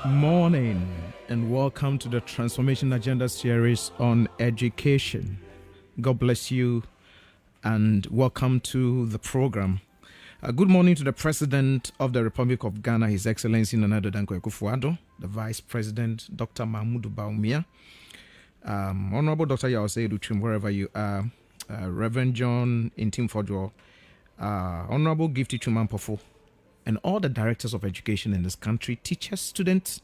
Morning and welcome to the Transformation Agenda series on education. God bless you and welcome to the program. Good morning to the President of the Republic of Ghana, His Excellency Nana Addo Dankwa Akufo-Addo, the Vice President, Dr. Mahmoud Bawumia, Honorable Dr. Yaosei Duchim, wherever you are, Reverend John Intim-Fodjo, Honorable Gifty Chumampofo, and all the directors of education in this country, teachers, students.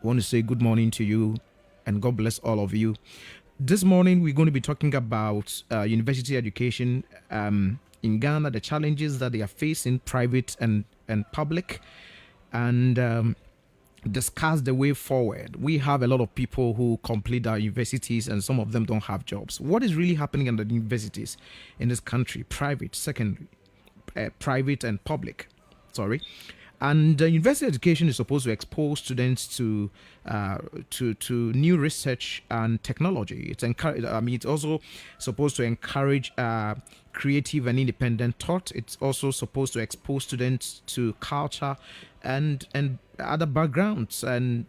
I want to say good morning to you and God bless all of you. This morning, we're going to be talking about university education in Ghana, the challenges that they are facing, private and public, and discuss the way forward. We have a lot of people who complete our universities and some of them don't have jobs. What is really happening in the universities in this country, private, secondary, private and public? And university education is supposed to expose students to new research and technology. It's also supposed to encourage creative and independent thought. It's also supposed to expose students to culture and other backgrounds, and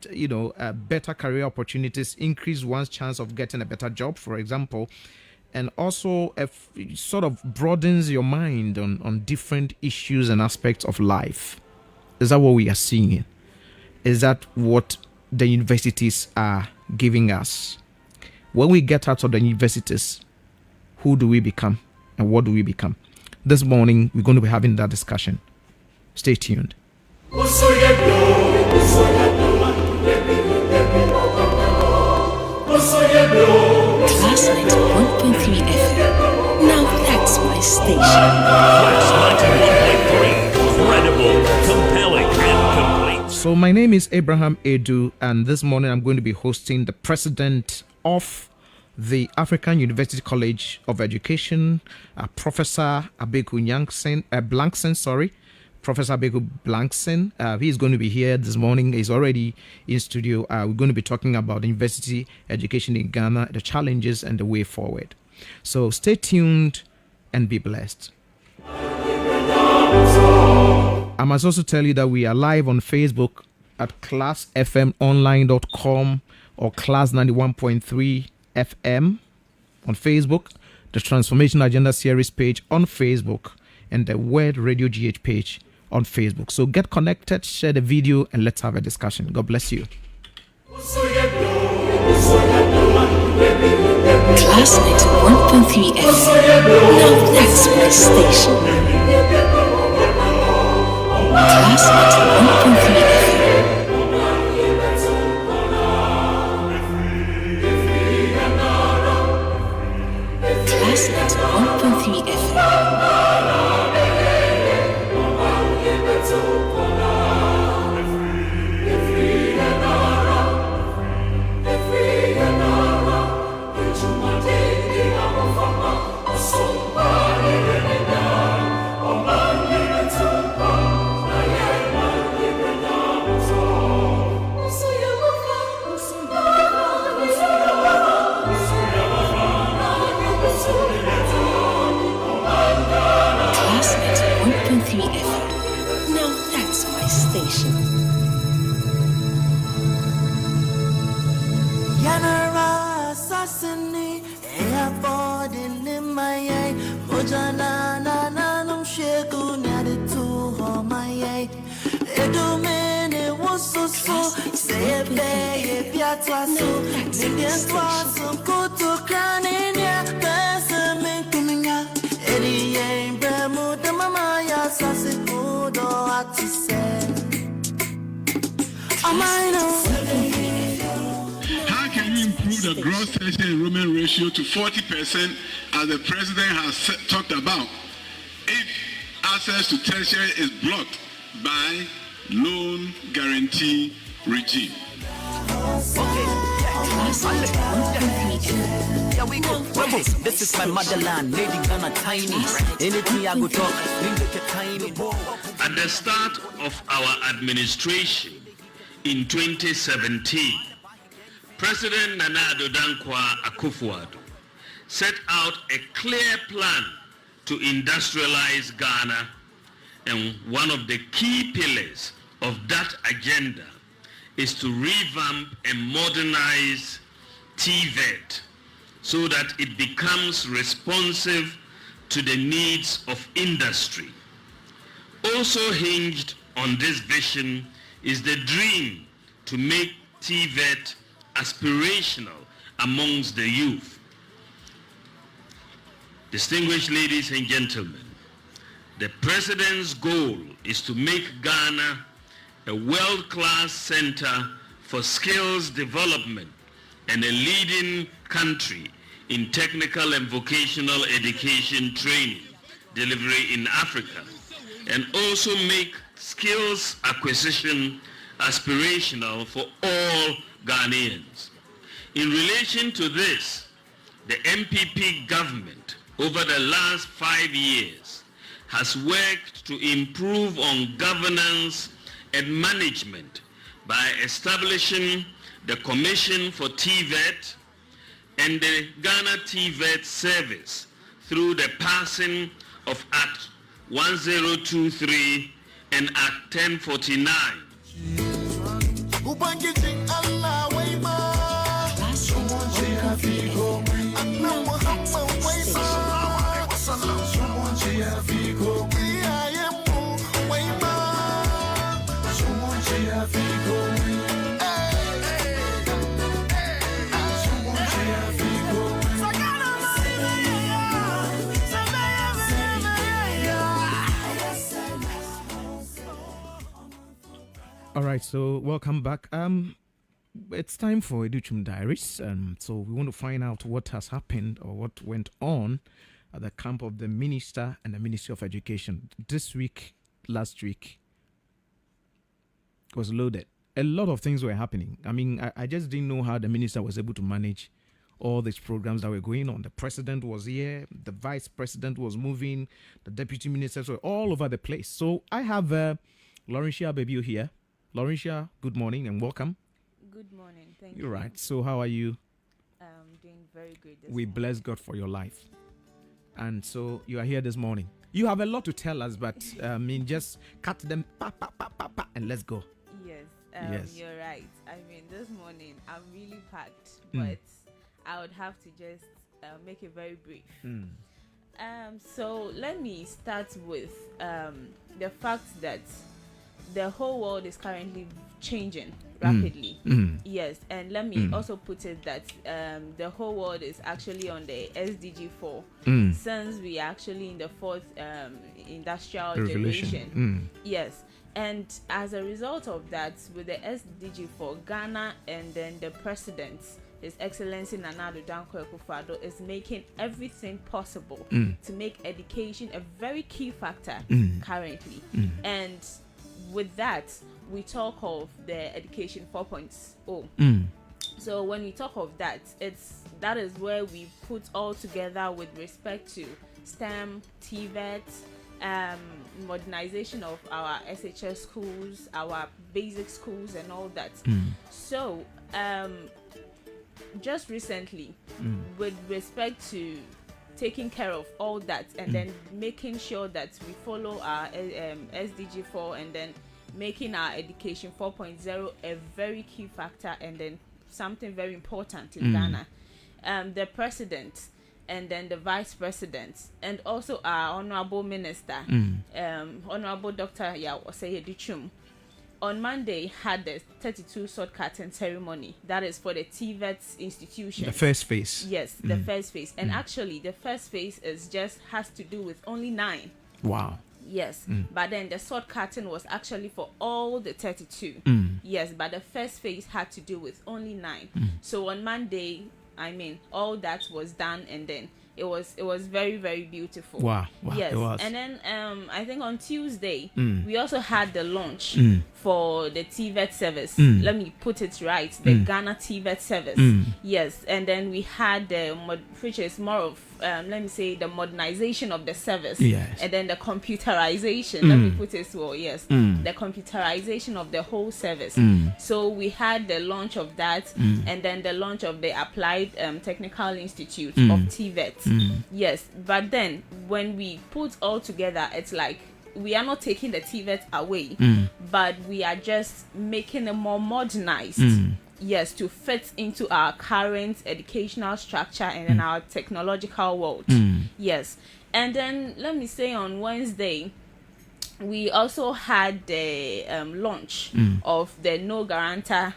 better career opportunities, increase one's chance of getting a better job, for example. And also sort of broadens your mind on different issues and aspects of life. Is that what we are seeing? Is that what the universities are giving us? When we get out of the universities, who do we become and what do we become? This morning, we're going to be having that discussion. Stay tuned. Class 91.3 FM. Now that's my station. Class 91.3. Credible, compelling, and complete. So my name is Abraham Edu, and this morning I'm going to be hosting the president of the African University College of Education, Professor Abeku Blankson. Professor Abeku Blankson. He is going to be here this morning. He's already in studio. We're going to be talking about university education in Ghana, the challenges and the way forward. So stay tuned and be blessed. I must also tell you that we are live on Facebook at classfmonline.com or Class 91.3 FM on Facebook, the Transformation Agenda Series page on Facebook, and the Word Radio GH page on Facebook. So get connected, share the video, and let's have a discussion. God bless you. Class 91.3 FM. Now that's my station. Class 91.3 FM. Class 91.3 FM. Class 91.3 FM. Now that's my station. Yanara Sassini, Airport in Limaye, Mojana Nana Shaku Naditu Homaye, Edomene was so say a bay, Piatwasu, Niggas was so good to Crania, Bessamin coming out, Eddie Bermuda Mamaya Sassikudo, what to say. I know. How can you improve the gross tertiary enrollment ratio to 40% as the president has talked about if access to tertiary is blocked by loan guarantee regime? Yeah, we go. This is my motherland, Lady Ghana tiny. Anything I go talk, tiny. At the start of our administration in 2017, President Nana Addo Dankwa Akufo-Addo set out a clear plan to industrialize Ghana, and one of the key pillars of that agenda is to revamp and modernize TVET so that it becomes responsive to the needs of industry. Also hinged on this vision is the dream to make TVET aspirational amongst the youth. Distinguished ladies and gentlemen, the President's goal is to make Ghana a world-class center for skills development and a leading country in technical and vocational education training delivery in Africa, and also make skills acquisition aspirational for all Ghanaians. In relation to this, the MPP government over the last 5 years has worked to improve on governance and management by establishing the Commission for TVET and the Ghana TVET Service through the passing of Act 1023 and Act 1049. All right, so welcome back. It's time for Educhum Diaries. So we want to find out what has happened or what went on at the camp of the Minister and the Ministry of Education. This week, last week, was loaded. A lot of things were happening. I mean, I just didn't know how the Minister was able to manage all these programs that were going on. The President was here, the Vice President was moving, the Deputy Ministers were all over the place. So I have Laurentia Babiu here. Laurentia, good morning and welcome. Good morning. Thank you. You're right. So how are you? Doing very good. We bless God for your life. And so you are here this morning. You have a lot to tell us, but I mean, just cut them and let's go. Yes, Yes. You're right. I mean, this morning I'm really packed, but I would have to just make it very brief. So let me start with the fact that the whole world is currently changing rapidly. Yes, and let me also put it that the whole world is actually on the SDG 4 since we are actually in the fourth industrial generation. Yes, and as a result of that, with the SDG 4, Ghana and then the President, His Excellency Nana Addo Dankwa Akufo-Addo, is making everything possible to make education a very key factor currently. And with that, we talk of the Education 4.0. So when we talk of that, that is where we put all together with respect to STEM, TVET, modernization of our SHS schools, our basic schools, and all that. So just recently, with respect to taking care of all that and then making sure that we follow our SDG 4 and then making our Education 4.0 a very key factor and then something very important in Ghana. The President and then the Vice President and also our Honorable Minister, Honorable Dr. Yaw-Osei Edichum, on Monday had the 32 sword curtain ceremony. That is for the TVET institution. The first phase. Yes, the first phase. And actually, the first phase has to do with only 9. Wow. Yes, but then the sword curtain was actually for all the 32. Yes, but the first phase had to do with only 9. So on Monday, I mean, all that was done, and then it was very, very beautiful. Wow. Yes, it was. and then I think on Tuesday we also had the launch for the TVET service. Let me put it right, the Ghana TVET service. Yes, and then we had which is more of let me say the modernization of the service. Yes. And then the computerization. Let me put it so. Yes, the computerization of the whole service. So we had the launch of that, and then the launch of the Applied Technical Institute of TVET. Yes, but then when we put all together, it's like we are not taking the TVET away, but we are just making it more modernized. Yes, to fit into our current educational structure and in our technological world. Yes. And then let me say on Wednesday, we also had the launch of the No Guarantor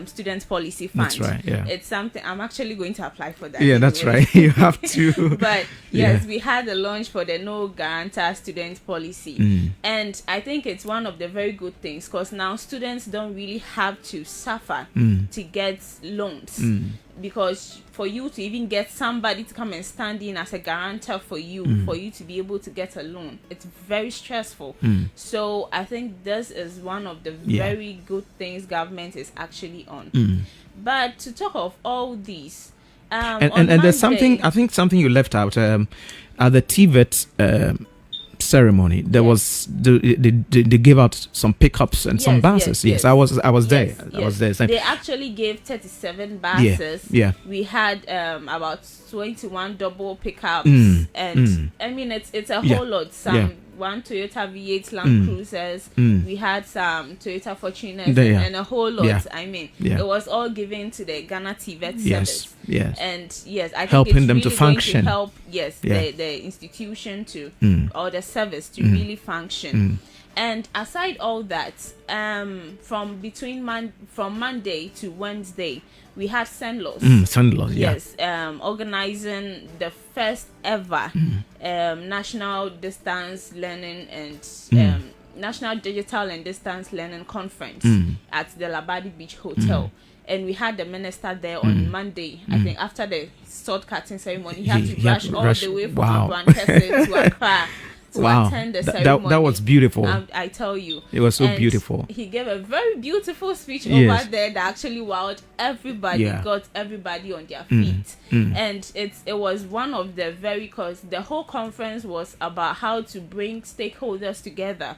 student policy fund. That's right, yeah. It's something I'm actually going to apply for that. Yeah, that's right. You have to. But yes, we had the launch for the No Guarantor student policy. And I think it's one of the very good things, because now students don't really have to suffer to get loans. Because for you to even get somebody to come and stand in as a guarantor for you to be able to get a loan, it's very stressful. So I think this is one of the very good things government is actually on. But to talk of all these, and there's something, I think something you left out at the TVET ceremony. There was they gave out some pickups and some buses. Yes, I was there. I was there. They actually gave 37 buses. Yeah. We had about 21 double pickups, and I mean it's a whole lot. One Toyota V8 Land Cruisers. We had some Toyota Fortuners and a whole lot. I mean, it was all given to the Ghana TVET service. Yes. And yes, I think helping it's them really to function. Going to help, the institution to or the service to really function. And aside all that, from Monday to Wednesday, we had Senlos. Senlos, yes, organizing the first ever national distance learning and national digital and distance learning conference at the Labadi Beach Hotel. And we had the minister there on Monday. I think after the sword cutting ceremony, he had to rush all the way from Abrantese to Accra to attend the ceremony. That was beautiful. I tell you. It was so beautiful. He gave a very beautiful speech over there that actually wowed everybody, got everybody on their feet. And it was one of the because the whole conference was about how to bring stakeholders together,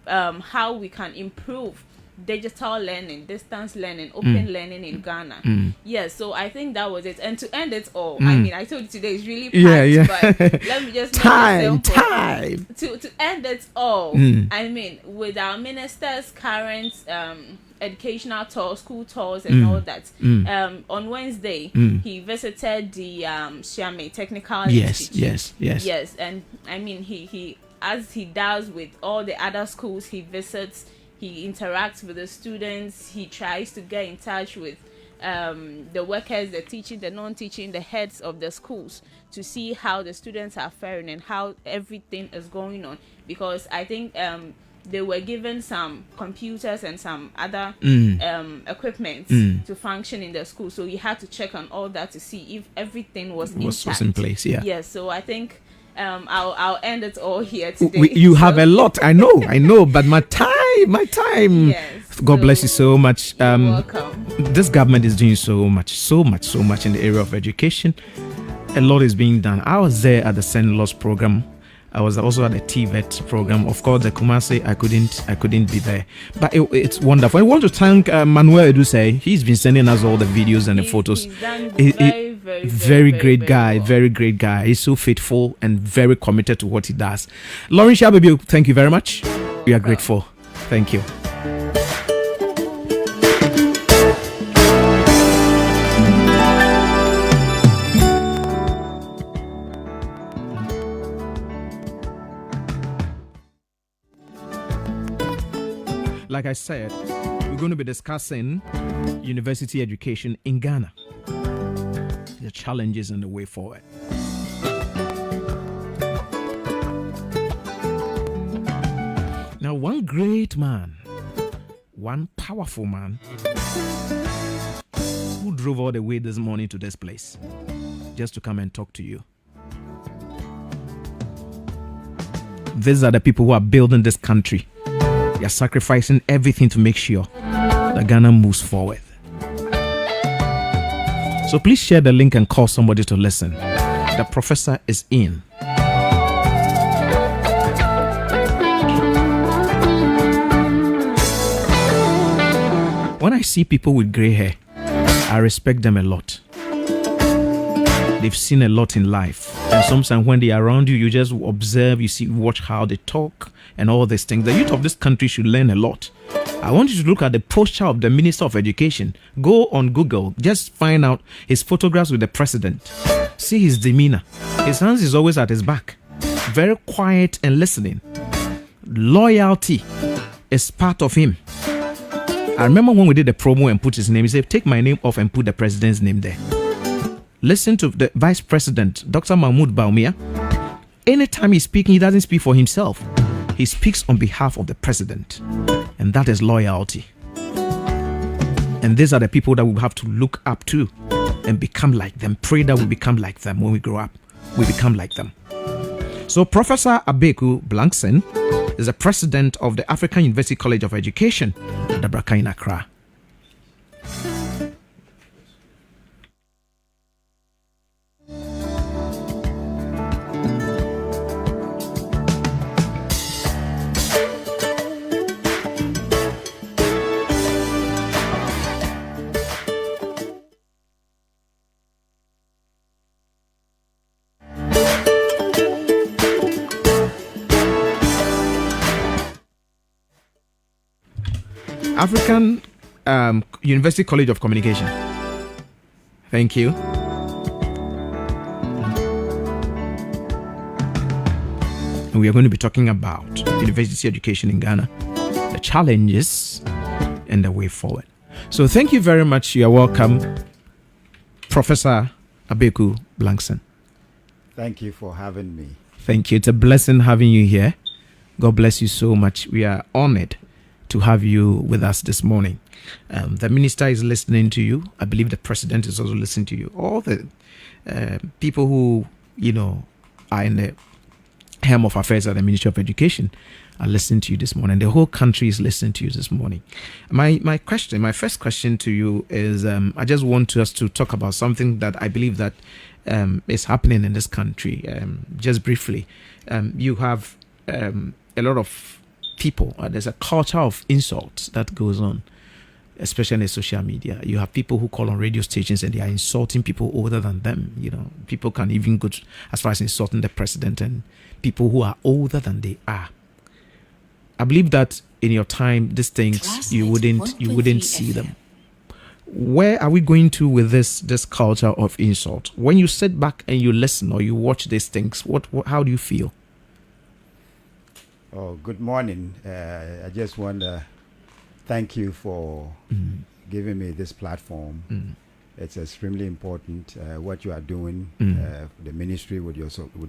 how we can improve digital learning, distance learning, open learning in Ghana. Yes, so I think that was it. And to end it all, I mean, I told you today is really packed, but let me just time. To end it all, I mean, with our minister's current educational tours, school tours and all that, on Wednesday, he visited the Shiame Technical Institute. Yes, and I mean, he as he does with all the other schools he visits, he interacts with the students. He tries to get in touch with the workers, the teaching, the non-teaching, the heads of the schools to see how the students are faring and how everything is going on. Because I think they were given some computers and some other equipment to function in the school. So he had to check on all that to see if everything was in place. Yes. So I think I'll end it all here today. You have a lot, I know, but my time. Yes. God bless you so much. Welcome. This government is doing so much in the area of education. A lot is being done. I was there at the Senlos program. I was also at the TVET program. Of course, the Kumasi, I couldn't be there. But it's wonderful. I want to thank Manuel Eduse. He's been sending us all the videos and the photos. He's done very great guy. Very great guy. He's so faithful and very committed to what he does. Lauren Shababy, thank you very much. We are grateful. Thank you. Like I said, we're going to be discussing university education in Ghana, the challenges and the way forward. Now, one great man, one powerful man, who drove all the way this morning to this place just to come and talk to you. These are the people who are building this country. They are sacrificing everything to make sure that Ghana moves forward. So please share the link and call somebody to listen. The professor is in. When I see people with gray hair, I respect them a lot. They've seen a lot in life. And sometimes when they are around you, you just observe, you see, watch how they talk and all these things. The youth of this country should learn a lot. I want you to look at the posture of the Minister of Education. Go on Google, just find out his photographs with the president. See his demeanor. His hands is always at his back. Very quiet and listening. Loyalty is part of him. I remember when we did the promo and put his name, he said, take my name off and put the president's name there. Listen to the Vice President, Dr. Mahmoud Bawumia. Anytime he's speaking, he doesn't speak for himself. He speaks on behalf of the president. And that is loyalty. And these are the people that we have to look up to and become like them. Pray that we become like them when we grow up. We become like them. So Professor Abeku Blankson is the president of the African University College of Education at Dabraka in Accra. African University College of Communication. Thank you. And we are going to be talking about university education in Ghana, the challenges and the way forward. So thank you very much. You are welcome, Professor Abeku Blankson. Thank you for having me. Thank you. It's a blessing having you here. God bless you so much. We are honored to have you with us this morning. The minister is listening to you. I believe the president is also listening to you. All the people who, are in the helm of affairs at the Ministry of Education are listening to you this morning. The whole country is listening to you this morning. My first question to you is, I just want us to talk about something that I believe that is happening in this country. Just briefly, you have a lot of people. There's a culture of insults that goes on, especially in social media. You have people who call on radio stations and they are insulting people older than them. People can even go as far as insulting the president and people who are older than they are. I believe that in your time, these things you wouldn't see them. Where are we going to with this culture of insult? When you sit back and you listen or you watch these things, how do you feel? Oh, good morning. I just want to thank you for giving me this platform. It's extremely important what you are doing, the ministry with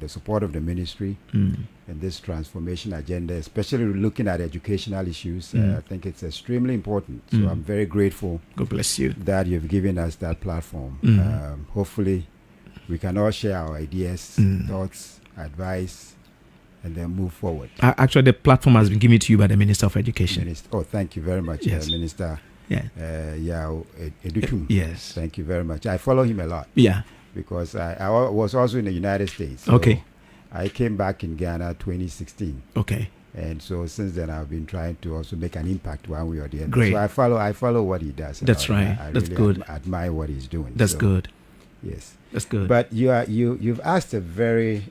the support of the ministry and this transformation agenda, especially looking at educational issues. I think it's extremely important. So I'm very grateful. God bless you. That you've given us that platform. Hopefully, we can all share our ideas, thoughts, advice, and then move forward. Actually, the platform has been given to you by the Minister of Education. Thank you very much, yes. Minister. Yao Edutum. Yes. Thank you very much. I follow him a lot. Yeah. Because I was also in the United States. So okay. I came back in Ghana 2016. Okay. And so since then I've been trying to also make an impact one way or the other. Great. So I follow what he does. That's right. I That's really good. Admire what he's doing. That's good. Yes. That's good. But you've asked a very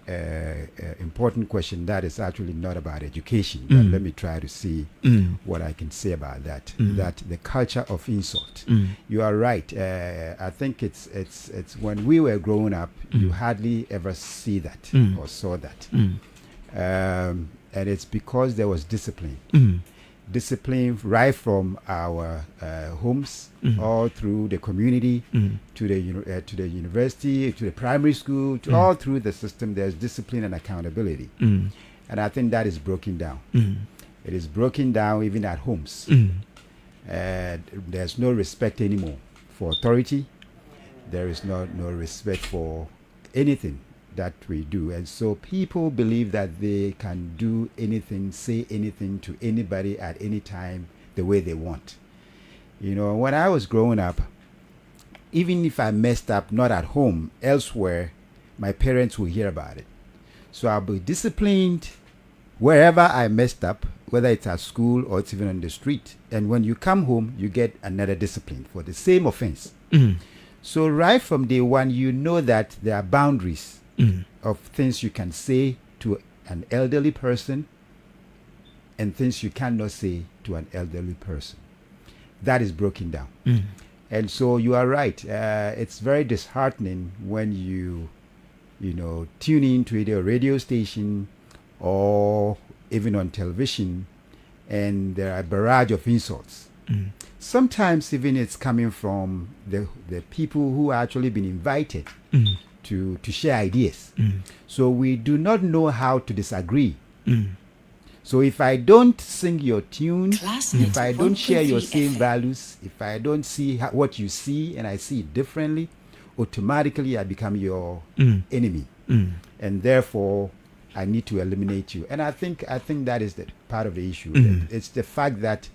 important question that is actually not about education. But let me try to see what I can say about that. That the culture of insult. You are right. I think it's when we were growing up, you hardly ever see that or saw that. And it's because there was discipline. Discipline right from our homes all through the community to the university, to the primary school, to all through the system. There's discipline and accountability, and I think that is broken down. It is broken down even at homes. There's no respect anymore for authority. There is no respect for anything that we do, and so people believe that they can do anything, say anything to anybody at any time the way they want. When I was growing up, even if I messed up not at home, elsewhere, my parents will hear about it. So I'll be disciplined wherever I messed up, whether it's at school or it's even on the street. And when you come home, you get another discipline for the same offense. So right from day one, you know that there are boundaries of things you can say to an elderly person and things you cannot say to an elderly person. That is broken down. And so you are right. It's very disheartening when you tune into either a radio station or even on television, and there are a barrage of insults. Sometimes even it's coming from the people who actually been invited to share ideas. So we do not know how to disagree. So if I don't sing your tune, if I don't share your same values, if I don't see what you see and I see it differently, automatically I become your enemy. And therefore I need to eliminate you. And I think that is the part of the issue. It's the fact that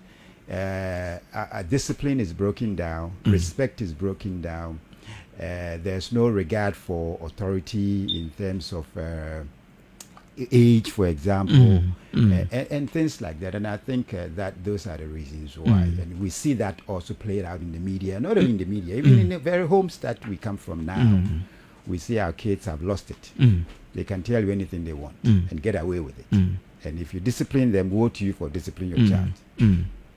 a discipline is broken down, respect is broken down. There's no regard for authority in terms of age, for example, and things like that. And I think that those are the reasons why. And we see that also played out in the media, not only in the media, even in the very homes that we come from now. We see our kids have lost it. They can tell you anything they want and get away with it. And if you discipline them, woe to you for disciplining your child.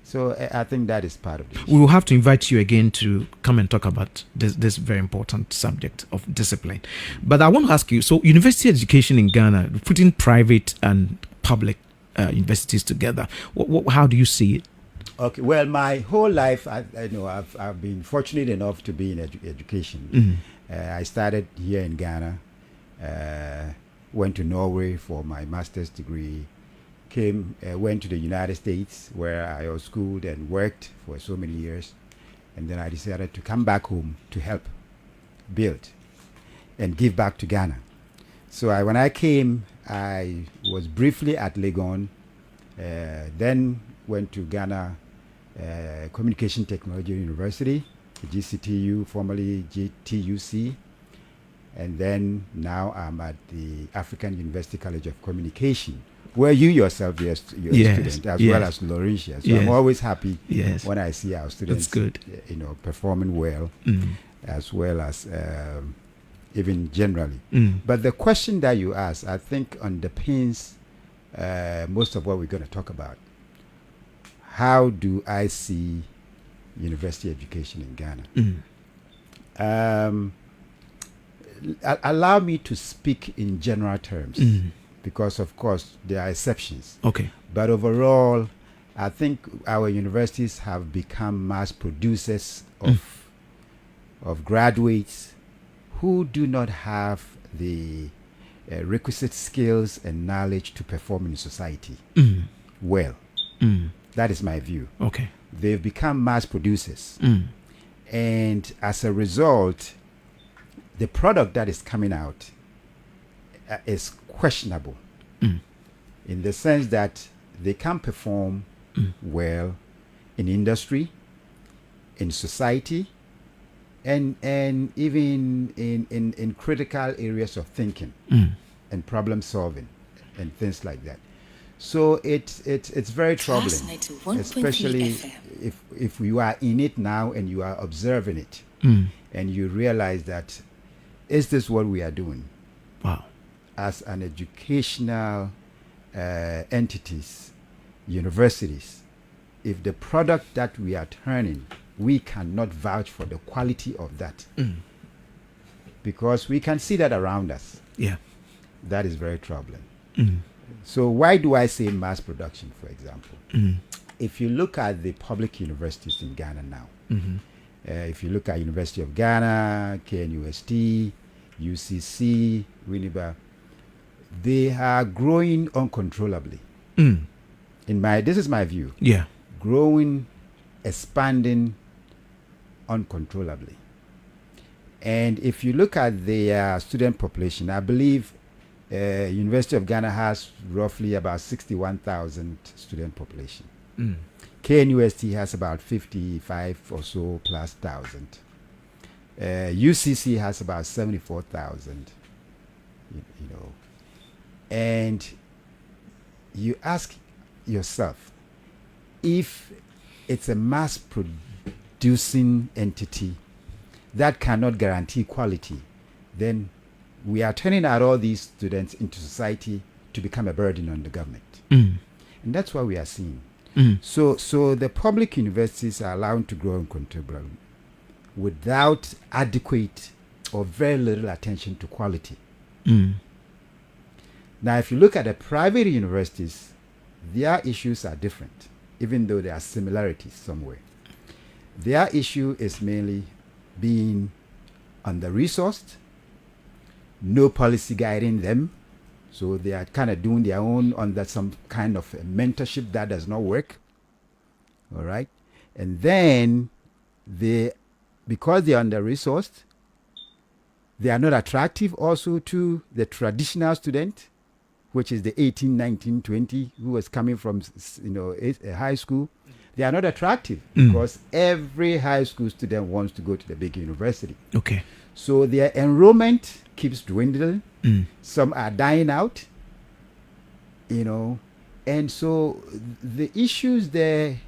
So I think that is part of it. We will have to invite you again to come and talk about this very important subject of discipline. But I want to ask you, so university education in Ghana, putting private and public universities together, how do you see it? Okay, well, my whole life, I've been fortunate enough to be in education. I started here in Ghana, went to Norway for my master's degree, went to the United States where I was schooled and worked for so many years, and then I decided to come back home to help build and give back to Ghana. So when I came, I was briefly at Legon, then went to Ghana Communication Technology University, GCTU, formerly GTUC, and then now I'm at the African University College of Communication, where you yourself, you're a student, as well as Laurentia. So I'm always happy when I see our students, performing well, as well as even generally. But the question that you asked, I think, underpins most of what we're going to talk about. How do I see university education in Ghana? Allow me to speak in general terms. Because of course there are exceptions. Okay. But overall, I think our universities have become mass producers of graduates who do not have the requisite skills and knowledge to perform in society well. That is my view. Okay. They've become mass producers. And as a result, the product that is coming out is questionable in the sense that they can perform well in industry, in society, and even in critical areas of thinking and problem solving and things like that. So it's very troubling, especially if you are in it now and you are observing it and you realize that, is this what we are doing? Wow. As an educational entities, universities, if the product that we are turning, we cannot vouch for the quality of that, because we can see that around us. Yeah, that is very troubling. So why do I say mass production, for example? If you look at the public universities in Ghana now, if you look at University of Ghana, KNUST, UCC, Winneba, they are growing uncontrollably. This is my view. Yeah. Growing, expanding uncontrollably. And if you look at the student population, I believe University of Ghana has roughly about 61,000 student population. KNUST has about 55 or so plus thousand. UCC has about 74,000. And you ask yourself, if it's a mass producing entity that cannot guarantee quality, then we are turning out all these students into society to become a burden on the government. And that's what we are seeing. So the public universities are allowed to grow uncontrollably without adequate or very little attention to quality. Now, if you look at the private universities, their issues are different, even though there are similarities somewhere. Their issue is mainly being under-resourced, no policy guiding them, so they are kind of doing their own under some kind of a mentorship that does not work. All right, and then because they are under-resourced, they are not attractive also to the traditional student, which is the 18, 19, 20 who was coming from a high school. They are not attractive because every high school student wants to go to the big university. Okay. So their enrollment keeps dwindling. Some are dying out, and so the issues there,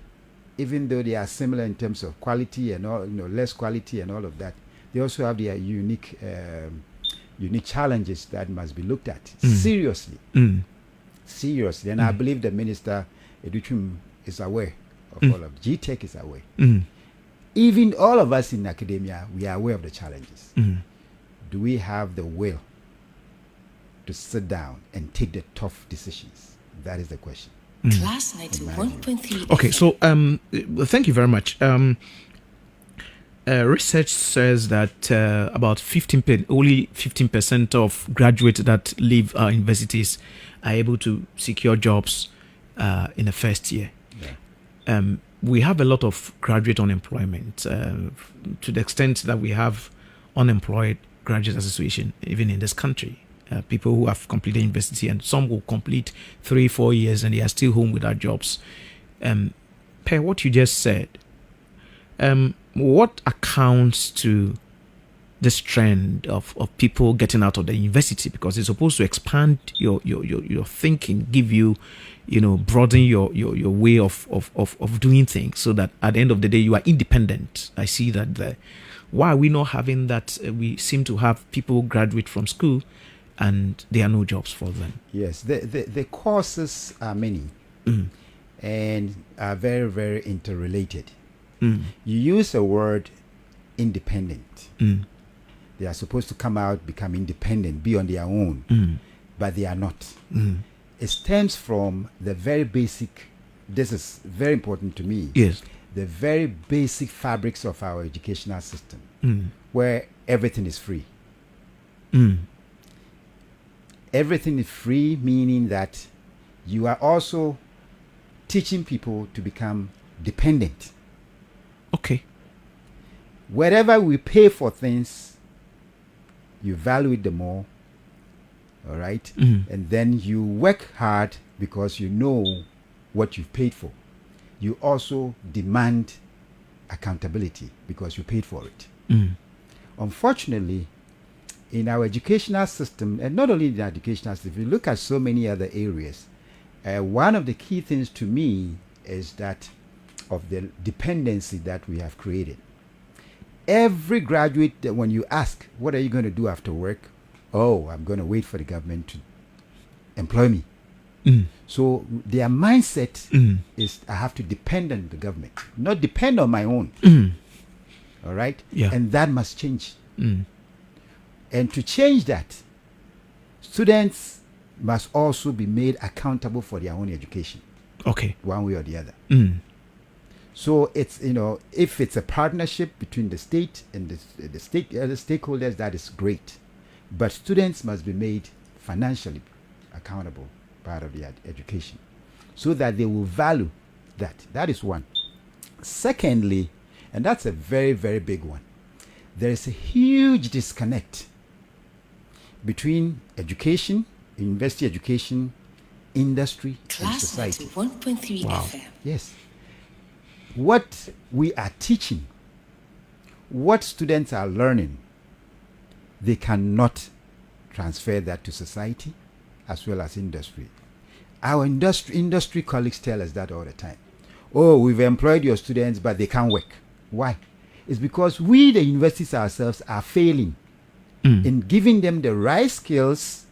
even though they are similar in terms of quality and all, less quality and all of that, they also have their unique challenges that must be looked at seriously. Seriously. And I believe the Minister Educhum is aware of all of GTech is aware. Even all of us in academia, we are aware of the challenges. Do we have the will to sit down and take the tough decisions? That is the question. Class 91.3. Okay, so thank you very much. Research says that about only 15% of graduates that leave our universities are able to secure jobs in the first year. Yeah. We have a lot of graduate unemployment to the extent that we have unemployed graduate association even in this country. People who have completed university, and some will complete 3-4 years and they are still home without jobs. Per what you just said, what accounts to this trend of people getting out of the university? Because it's supposed to expand your thinking, give you, broaden your way of doing things, so that at the end of the day you are independent. I see that why are we not having that? We seem to have people graduate from school and there are no jobs for them. Yes, the causes are many and are very, very interrelated. You use a word independent. They are supposed to come out, become independent, be on their own, but they are not. It stems from the very basic, this is very important to me, yes, the very basic fabrics of our educational system, where everything is free. Everything is free, meaning that you are also teaching people to become dependent. Okay. Wherever we pay for things, you value it the more. All right. And then you work hard because you know what you've paid for. You also demand accountability because you paid for it. Unfortunately, in our educational system, and not only in the educational system, if you look at so many other areas, one of the key things to me is that of the dependency that we have created. Every graduate, when you ask, what are you going to do after work? Oh, I'm going to wait for the government to employ me. So their mindset is, I have to depend on the government, not depend on my own. All right? Yeah. And that must change. And to change that, students must also be made accountable for their own education. Okay. One way or the other. So it's, if it's a partnership between the state and the stakeholders, that is great. But students must be made financially accountable part of their education, so that they will value that. That is one. Secondly, and that's a very, very big one, there is a huge disconnect between education, university education, industry, and Class society. 91.3 FM. Yes. What we are teaching, what students are learning, they cannot transfer that to society as well as industry. Our industry colleagues tell us that all the time. Oh, we've employed your students, but they can't work. Why? is because we, the universities ourselves, are failing in giving them the right skills,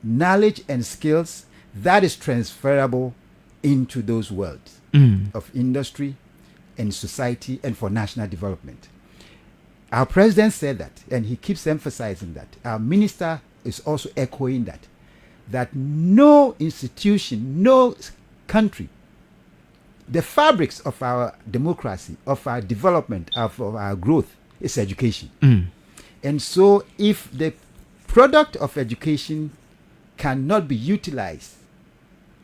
knowledge and skills that is transferable into those worlds of industry and society and for national development. Our president said that, and he keeps emphasizing that. Our minister is also echoing that no institution, no country, the fabrics of our democracy, of our development, of our growth is education. And so if the product of education cannot be utilized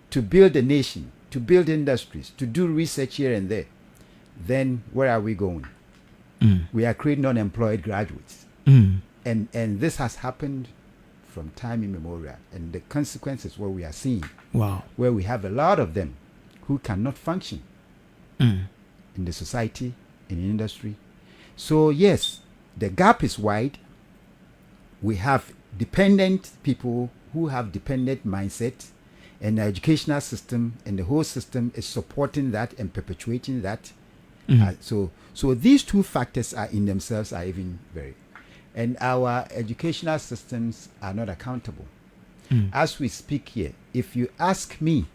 to build a nation, to build industries, to do research here and there, then where are we going? We are creating unemployed graduates. And this has happened from time immemorial. And the consequences, what we are seeing, where we have a lot of them who cannot function in the society, in industry. So yes, the gap is wide. We have dependent people who have dependent mindset, and the educational system and the whole system is supporting that and perpetuating that. So these two factors are in themselves are even very, and our educational systems are not accountable. As we speak here, if you ask me,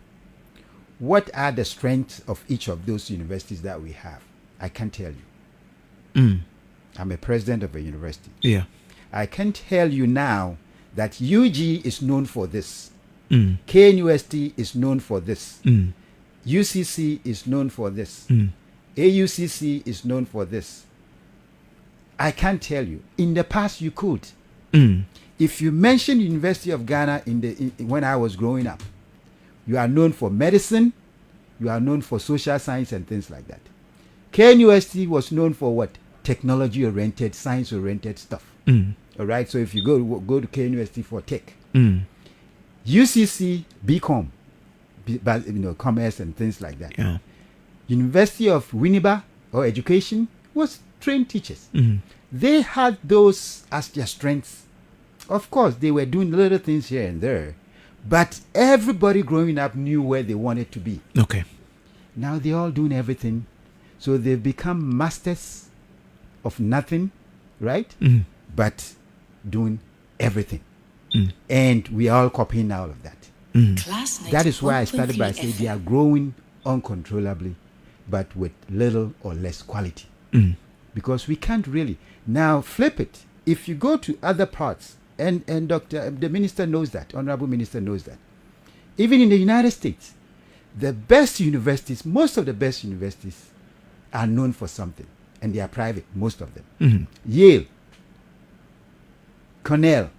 what are the strengths of each of those universities that we have, I can't tell you. I'm a president of a university. Yeah. I can tell you now that UG is known for this. KNUST is known for this. UCC is known for this. AUCC is known for this. I can't tell you. In the past, you could. If you mention University of Ghana when I was growing up, you are known for medicine, you are known for social science and things like that. KNUST was known for what? Technology-oriented, science-oriented stuff. All right. So if you go to KNUST for tech, UCC BCom, commerce and things like that. Yeah. University of Winneba or education was trained teachers. They had those as their strengths. Of course, they were doing little things here and there, but everybody growing up knew where they wanted to be. Okay. Now they're all doing everything, so they've become masters of nothing, right? But doing everything. And we are all copying all of that. That is why I started by saying they are growing uncontrollably, but with little or less quality. Because we can't really. Now flip it. If you go to other parts, and the minister knows that, honorable minister knows that. Even in the United States, the best universities, most of the best universities are known for something. And they are private, most of them. Yale, Cornell,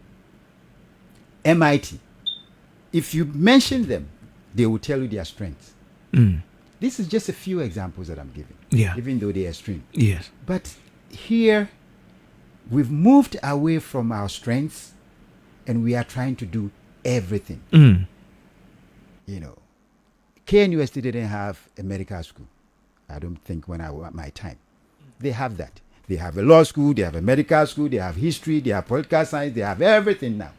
MIT. If you mention them, they will tell you their strengths. This is just a few examples that I'm giving. Yeah. Even though they are extreme. Yes. But here, we've moved away from our strengths, and we are trying to do everything. KNUST didn't have a medical school. I don't think when I was at my time. They have that. They have a law school, they have a medical school, they have history, they have political science, they have everything now.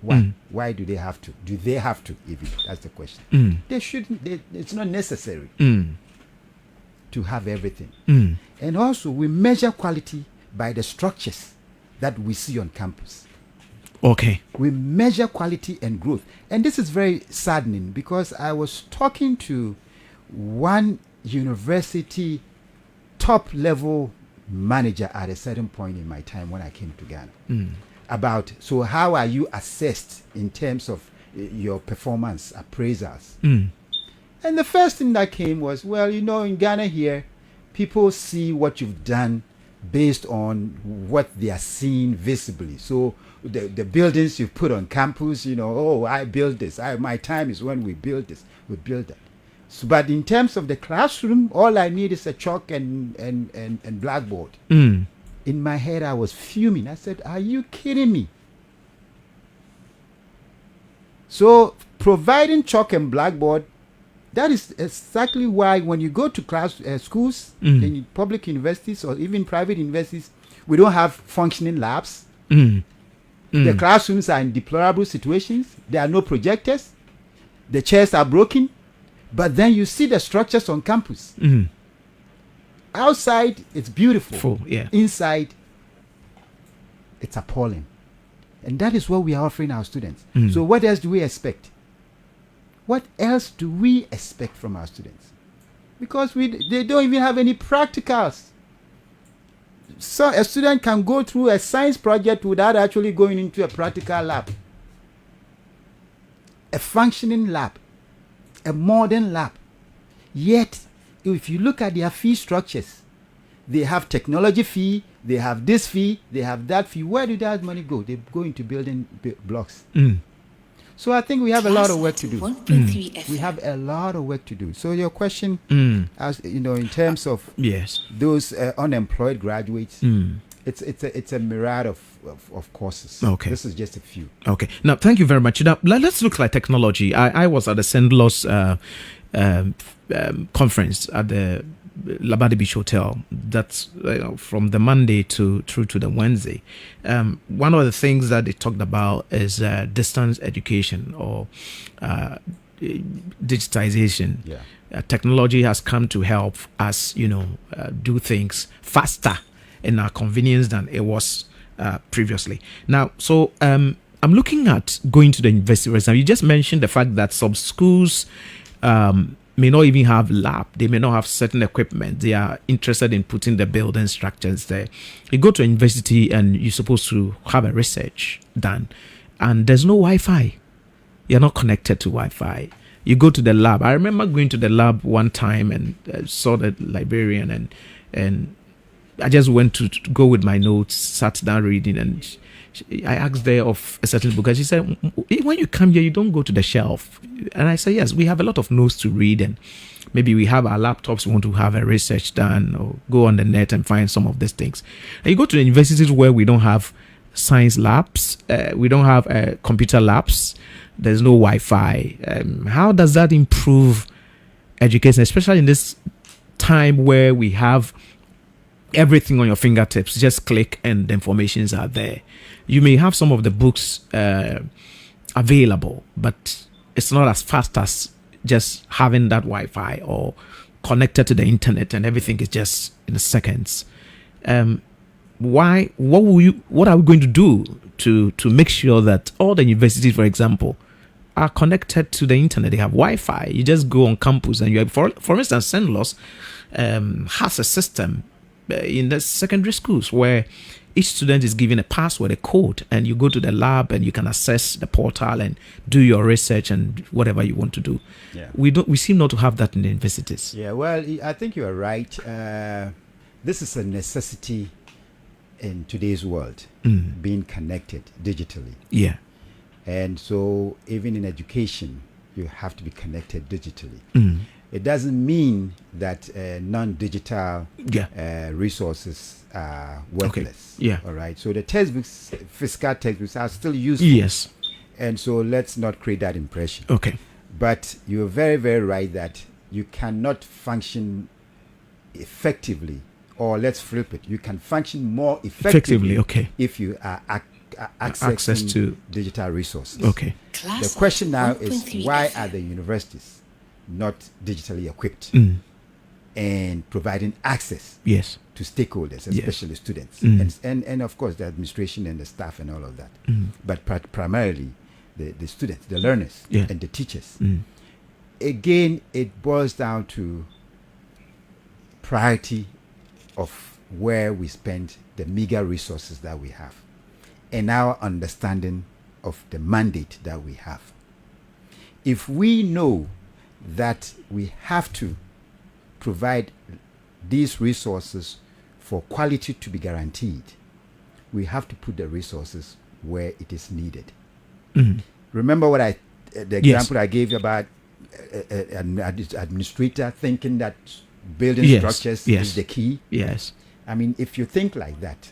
Why? Why do they have to? Do they have to even? That's the question. They shouldn't. It's not necessary to have everything. And also, we measure quality by the structures that we see on campus. Okay. We measure quality and growth. And this is very saddening because I was talking to one university top level manager at a certain point in my time when I came to Ghana about, so how are you assessed in terms of your performance appraisals? And the first thing that came was, well, in Ghana here, people see what you've done based on what they are seeing visibly. So the buildings you put on campus, I built this. My time is when we build this. We build that. So, but in terms of the classroom, all I need is a chalk and blackboard. In my head, I was fuming. I said, are you kidding me? So providing chalk and blackboard, that is exactly why when you go to schools, in public universities or even private universities, we don't have functioning labs. The classrooms are in deplorable situations. There are no projectors. The chairs are broken. But then you see the structures on campus. outside it's beautiful. Full, yeah. Inside, it's appalling. And that is what we are offering our students. So what else do we expect? What else do we expect from our students? Because they don't even have any practicals. So a student can go through a science project without actually going into a practical lab. A functioning lab. A modern lab. Yet, if you look at their fee structures, they have technology fee, they have this fee, they have that fee. Where did that money go? They go into building blocks. So I think we have a lot of work to do. 1.3 FM. We have a lot of work to do. So your question, as you know, in terms of those unemployed graduates, it's a myriad of courses. Okay. This is just a few. Okay. Now, thank you very much. Now, let's look at technology. I was at the Sendlos conference at the Labadi Beach Hotel. That's from the Monday through to the Wednesday. One of the things that they talked about is distance education or digitization. Yeah. Technology has come to help us, do things faster in our convenience than it was previously. Now, so I'm looking at going to the university. For example, you just mentioned the fact that some schools may not even have lab. They may not have certain equipment. They are interested in putting the building structures there. You go to a university and you're supposed to have a research done, and there's no Wi-Fi. You're not connected to Wi-Fi. You go to the lab. I remember going to the lab one time and saw the librarian, and I just went to go with my notes, sat down reading, and I asked her of a certain book, and she said, when you come here, you don't go to the shelf. And I said, yes, we have a lot of notes to read, and maybe we have our laptops, we want to have a research done, or go on the net and find some of these things. And you go to the universities where we don't have science labs, we don't have computer labs, there's no Wi-Fi. How does that improve education, especially in this time where we have everything on your fingertips? Just click and the informations are there. You may have some of the books available, but it's not as fast as just having that Wi-Fi or connected to the internet, and everything is just in seconds. What are we going to do to make sure that all the universities, for example, are connected to the internet? They have Wi-Fi. You just go on campus and you have, for instance, Sendlos has a system in the secondary schools where each student is given a password, a code, and you go to the lab and you can access the portal and do your research and whatever you want to do. Yeah. We seem not to have that in the universities. Yeah, well, I think you are right. This is a necessity in today's world, being connected digitally. Yeah. And so even in education, you have to be connected digitally. It doesn't mean that non-digital resources are worthless. Okay. Yeah. All right. So the textbooks, physical textbooks, are still useful. Yes. And so let's not create that impression. Okay. But you're very, very right that you cannot function effectively, or let's flip it. You can function more effectively okay, if you are access to digital resources. Okay. The question now is, why are the universities not digitally equipped and providing access to stakeholders, especially students, and of course the administration and the staff and all of that, but primarily the students, the learners, and the teachers. Again, it boils down to priority of where we spend the meager resources that we have and our understanding of the mandate that we have. If we know that we have to provide these resources for quality to be guaranteed, we have to put the resources where it is needed. Remember what the example I gave you about an administrator thinking that building structures is the key. Yes. I mean, if you think like that,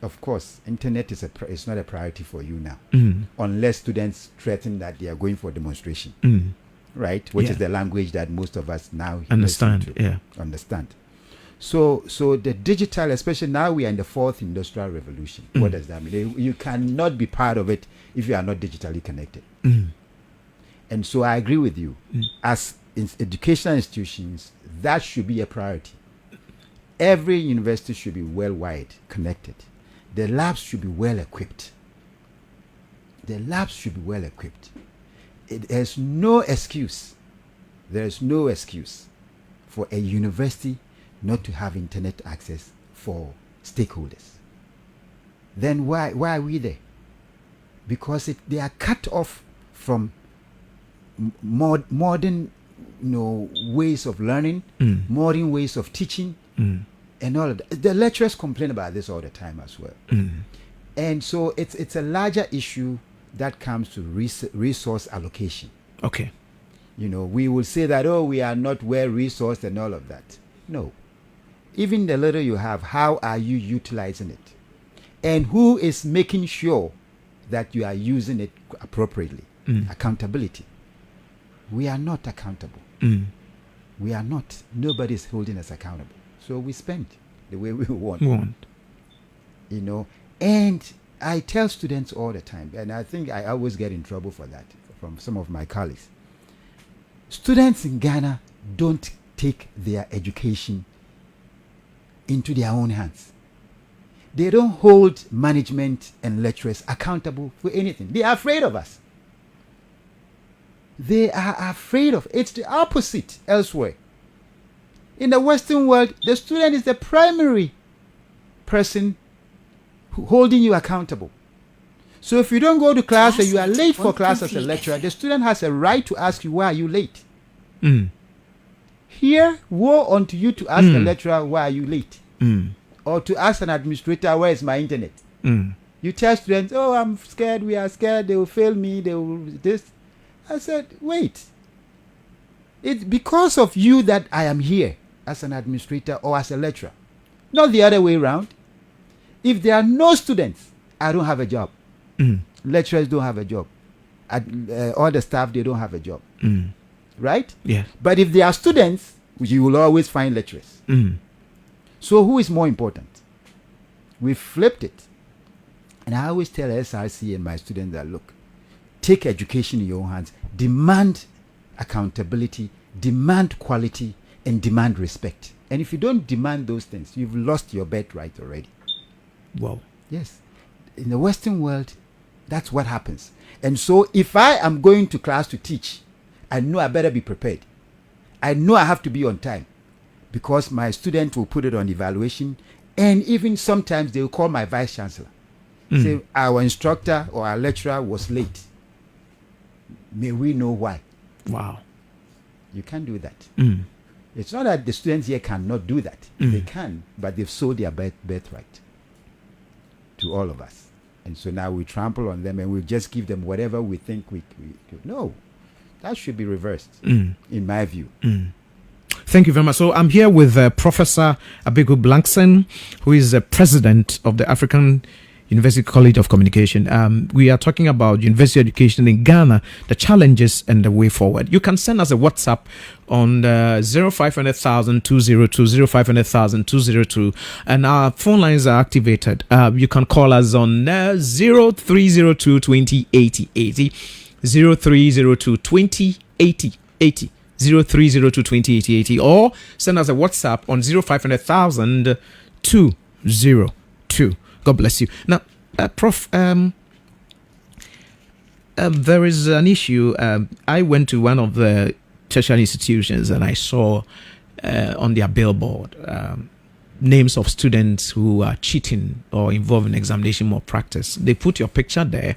of course, internet is not a priority for you now, unless students threaten that they are going for a demonstration. Right, which is the language that most of us now understand. Understand. So the digital, especially now, we are in the fourth industrial revolution. What does that mean? You cannot be part of it if you are not digitally connected. And so I agree with you. As in educational institutions, that should be a priority. every university should be well wired, connected. The labs should be well equipped. The labs should be well equipped. There's no excuse. There is no excuse for a university not to have internet access for stakeholders. Then why are we there? Because they are cut off from modern ways of learning, modern ways of teaching, and all of that. The lecturers complain about this all the time as well. And so it's a larger issue that comes to resource allocation. Okay. We will say that, we are not well resourced and all of that. No. Even the little you have, how are you utilizing it? And who is making sure that you are using it appropriately? Accountability. We are not accountable. We are not. Nobody is holding us accountable. So we spend the way we want. And I tell students all the time, and I think I always get in trouble for that from some of my colleagues. Students in Ghana don't take their education into their own hands. They don't hold management and lecturers accountable for anything. They are afraid of us. They are afraid of it's the opposite elsewhere. In the Western world, the student is the primary person holding you accountable. So if you don't go to class and you are late for class as a lecturer, the student has a right to ask you, why are you late? Here, woe unto you to ask a lecturer, why are you late? Or to ask an administrator, where is my internet? You tell students, I'm scared, we are scared, they will fail me, they will this. I said, wait. It's because of you that I am here as an administrator or as a lecturer, not the other way around. If there are no students, I don't have a job. Lecturers don't have a job. All the staff, they don't have a job. Right? Yeah. But if there are students, you will always find lecturers. So who is more important? We flipped it. And I always tell SRC and my students that, look, take education in your own hands. Demand accountability, demand quality, and demand respect. And if you don't demand those things, you've lost your birthright already. Wow. Yes. In the Western world, that's what happens. And so if I am going to class to teach, I know I better be prepared. I know I have to be on time because my student will put it on evaluation. And even sometimes they will call my vice chancellor. Say, our instructor or our lecturer was late. May we know why? Wow. You can't do that. It's not that the students here cannot do that. They can, but they've sold their birthright to all of us. And so now we trample on them and we just give them whatever we think we do. No, that should be reversed, in my view. Thank you very much. So I'm here with Professor Abigu Blankson, who is the president of the African University College of Communication. We are talking about university education in Ghana, the challenges and the way forward. You can send us a WhatsApp on 0500,000 202 0500,000 202, and our phone lines are activated. You can call us on 0302 20 80 80, 0302 20 80 80, 0302 20 80 80, or send us a WhatsApp on 0500,000 202. God bless you. Now, Prof, there is an issue. I went to one of the tertiary institutions and I saw on their billboard names of students who are cheating or involved in examination malpractice. They put your picture there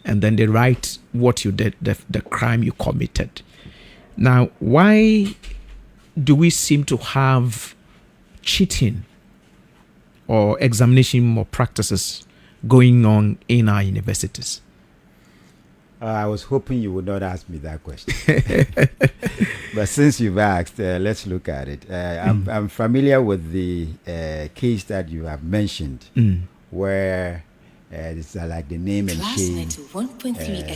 and then they write what you did, the crime you committed. Now, why do we seem to have cheating or examination malpractices going on in our universities? I was hoping you would not ask me that question. But since you've asked, let's look at it. I'm familiar with the case that you have mentioned, where it's like the name and shame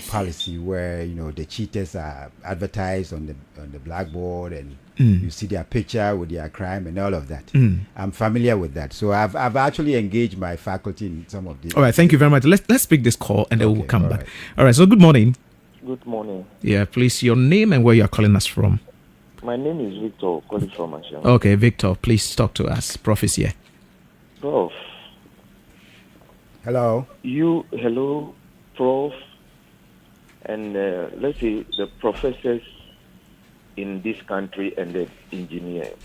policy, where the cheaters are advertised on the blackboard and you see their picture with their crime and all of that. I'm familiar with that. So I've actually engaged my faculty in some of these. All right, thank you very much. Let's pick this call and then we'll come back. Right. All right, so good morning. Good morning. Yeah, please, your name and where you're calling us from. My name is Victor, calling from Asham. Okay, Victor, please talk to us. Prof is here. Prof. Hello. Hello, Prof. And let's say the professors in this country and the engineers.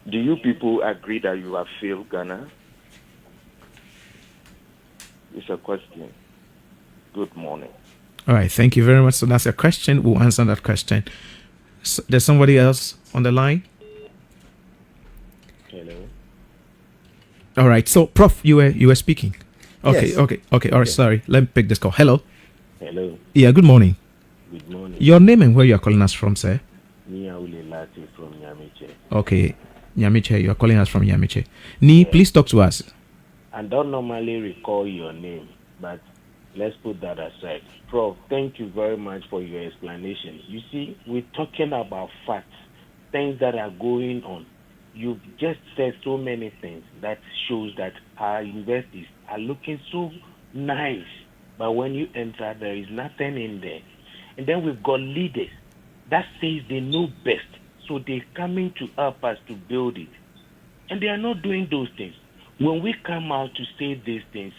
Do you people agree that you have failed Ghana? It's a question. Good morning. All right, thank you very much. So that's a question. We'll answer that question. So there's somebody else on the line? Hello. All right. So, Prof, you were speaking. Okay, Yes. okay. All right, sorry. Let me pick this call. Hello. Hello. Yeah, good morning. Good morning. Your name and where you are calling us from, sir? Nia Ulelati from Nyamiche. Okay, Nyamiche, you are calling us from Nyamiche. Ni, please talk to us. I don't normally recall your name, but let's put that aside. Prof, thank you very much for your explanation. You see, we're talking about facts, things that are going on. You've just said so many things that shows that our universities are looking so nice, but when you enter, there is nothing in there. And then we've got leaders that says they know best, so they're coming to help us to build it. And they are not doing those things. When we come out to say these things,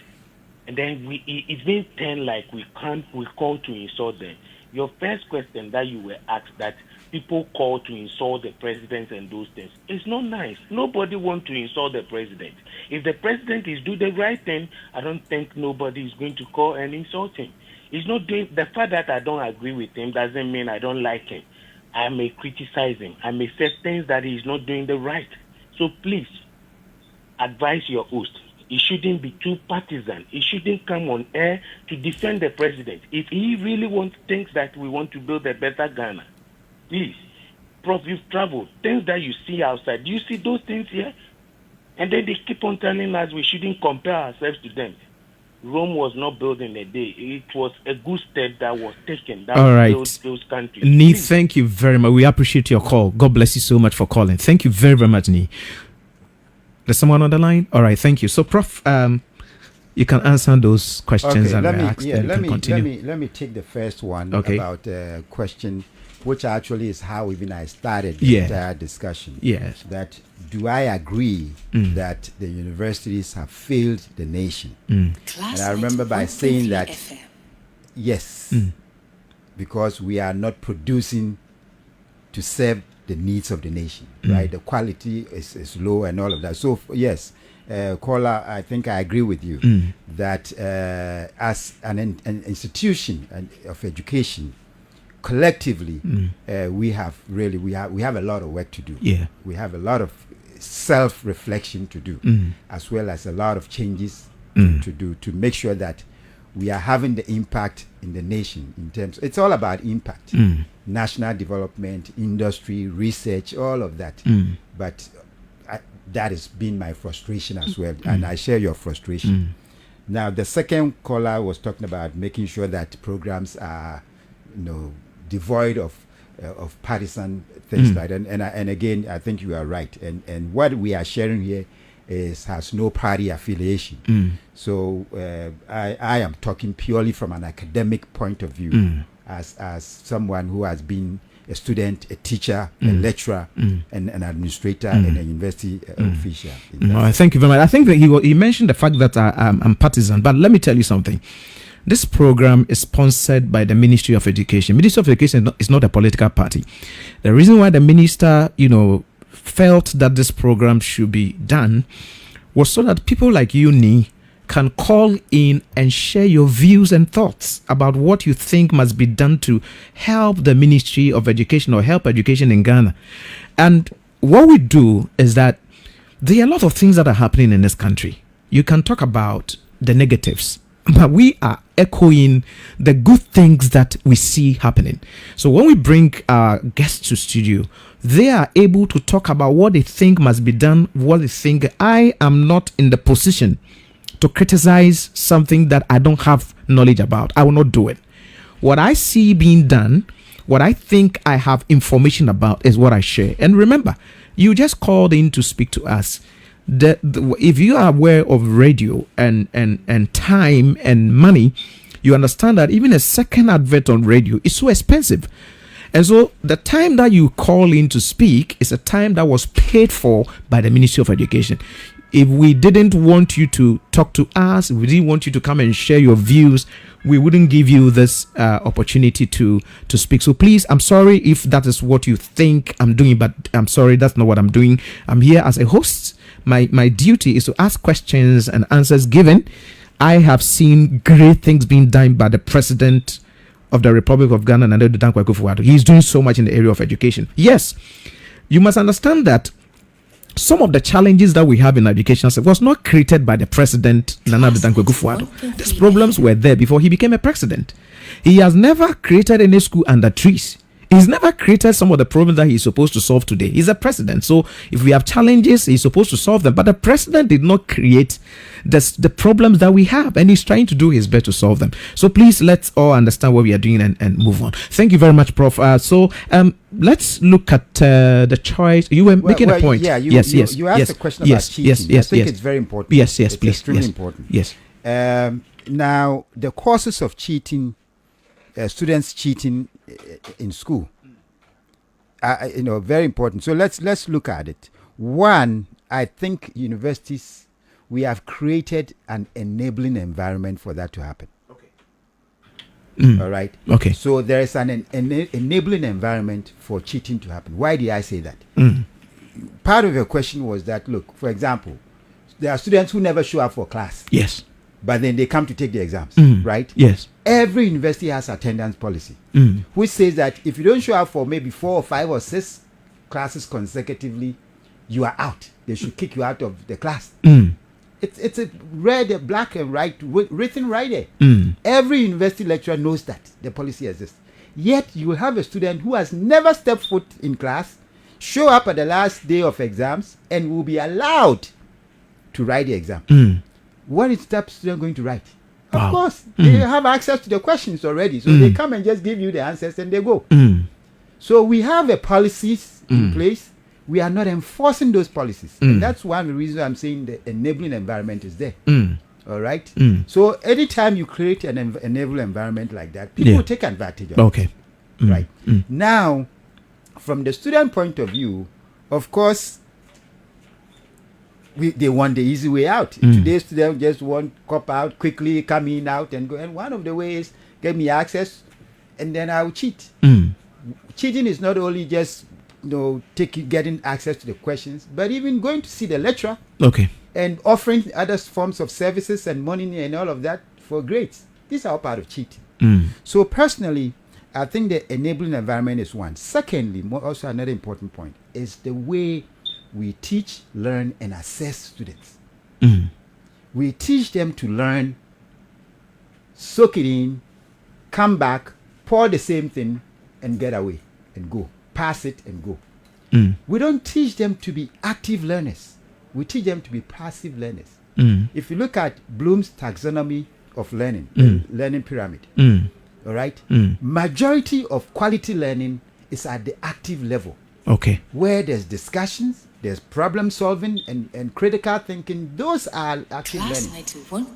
and then it's been turned like we call to insult them. Your first question that you were asked, that people call to insult the president and those things, it's not nice. Nobody wants to insult the president. If the president is doing the right thing, I don't think nobody is going to call and insult him. He's not doing, the fact that I don't agree with him doesn't mean I don't like him. I may criticize him. I may say things that he's not doing the right. So please, advise your host. He shouldn't be too partisan. He shouldn't come on air to defend the president. If he really thinks that we want to build a better Ghana, please, Prof, you've traveled. Things that you see outside, do you see those things here? And then they keep on telling us we shouldn't compare ourselves to them. Rome was not built in a day. It was a good step that was taken. That All right. those countries. Ni, thank you very much. We appreciate your call. God bless you so much for calling. Thank you very, very much, Ni. There's someone on the line? All right, thank you. So, Prof, you can answer those questions and ask. Let me take the first one about the question, which actually is how even I started the entire discussion. Yes. That do I agree that the universities have failed the nation? And I remember by saying that yes, because we are not producing to serve the needs of the nation, right? The quality is low and all of that. So yes, caller, I think I agree with you that as an institution of education, collectively, we have a lot of work to do. Yeah, we have a lot of self-reflection to do, as well as a lot of changes to do to make sure that we are having the impact in the nation in terms. It's all about impact, national development, industry, research, all of that. But that has been my frustration as well, and I share your frustration. Now, the second caller was talking about making sure that programs are, devoid of partisan things like that. And again, I think you are right. And what we are sharing here has no party affiliation. So I am talking purely from an academic point of view, as someone who has been a student, a teacher, a lecturer, and an administrator, and a university official. Thank you very much. I think that he mentioned the fact that I'm partisan, but let me tell you something. This program is sponsored by the Ministry of Education. Ministry of Education is not a political party. The reason why the minister, felt that this program should be done was so that people like you, Ni, can call in and share your views and thoughts about what you think must be done to help the Ministry of Education or help education in Ghana. And what we do is that there are a lot of things that are happening in this country. You can talk about the negatives, but we are echoing the good things that we see happening. So when we bring our guests to studio, they are able to talk about what they think must be done, what they think. I am not in the position to criticize something that I don't have knowledge about. I will not do it. What I see being done, what I think I have information about is what I share. And remember, you just called in to speak to us. If you are aware of radio and time and money, you understand that even a second advert on radio is so expensive. And so the time that you call in to speak is a time that was paid for by the Ministry of Education. If we didn't want you to talk to us, if we didn't want you to come and share your views, we wouldn't give you this opportunity to speak. So please, I'm sorry if that is what you think I'm doing, but I'm sorry, that's not what I'm doing. I'm here as a host. My duty is to ask questions and answers given. I have seen great things being done by the President of the Republic of Ghana, Nana Addo Dankwa Akufo-Addo. He's doing so much in the area of education. Yes, you must understand that some of the challenges that we have in education was not created by the President, Nana Addo Dankwa Akufo-Addo. These problems were there before he became a president. He has never created any school under trees. He's never created some of the problems that he's supposed to solve today. He's a president. So if we have challenges, he's supposed to solve them. But the president did not create the problems that we have. And he's trying to do his best to solve them. So please, let's all understand what we are doing and move on. Thank you very much, Prof. Let's look at the choice. You were making a point. Yeah, you asked a question about cheating. I think it's very important. Yes, it's please. Extremely important. Yes. Now, the causes of cheating, students cheating in school, very important. So let's look at it. One, I think universities, we have created an enabling environment for that to happen. Okay. All right. Okay. So there is an enabling environment for cheating to happen. Why did I say that? Part of your question was that, look, for example, there are students who never show up for class. Yes. But then they come to take the exams, right? Yes. Every university has attendance policy, which says that if you don't show up for maybe 4 or 5 or 6 classes consecutively, you are out. They should kick you out of the class. It's a red, black and white, written right there. Every university lecturer knows that the policy exists. Yet you have a student who has never stepped foot in class, show up at the last day of exams, and will be allowed to write the exam. What is that student going to write? Of course, they have access to the questions already. So they come and just give you the answers and they go. So we have a policies in place. We are not enforcing those policies. And that's one of the reasons I'm saying the enabling environment is there. All right? So anytime you create an enabling environment like that, people take advantage of it. Right? Now, from the student point of view, of course, they want the easy way out. Today's students just want cop out quickly, come in, out, and go. And one of the ways, get me access, and then I'll cheat. Cheating is not only just getting access to the questions, but even going to see the lecturer. Okay. And offering other forms of services and money and all of that for grades. These are all part of cheating. So personally, I think the enabling environment is one. Secondly, also another important point is the way we teach, learn, and assess students. We teach them to learn, soak it in, come back, pour the same thing, and get away and go. Pass it and go. We don't teach them to be active learners. We teach them to be passive learners. If you look at Bloom's taxonomy of learning, learning pyramid, all right, majority of quality learning is at the active level. Okay. Where there's discussions, there's problem solving and critical thinking. Those are active learning.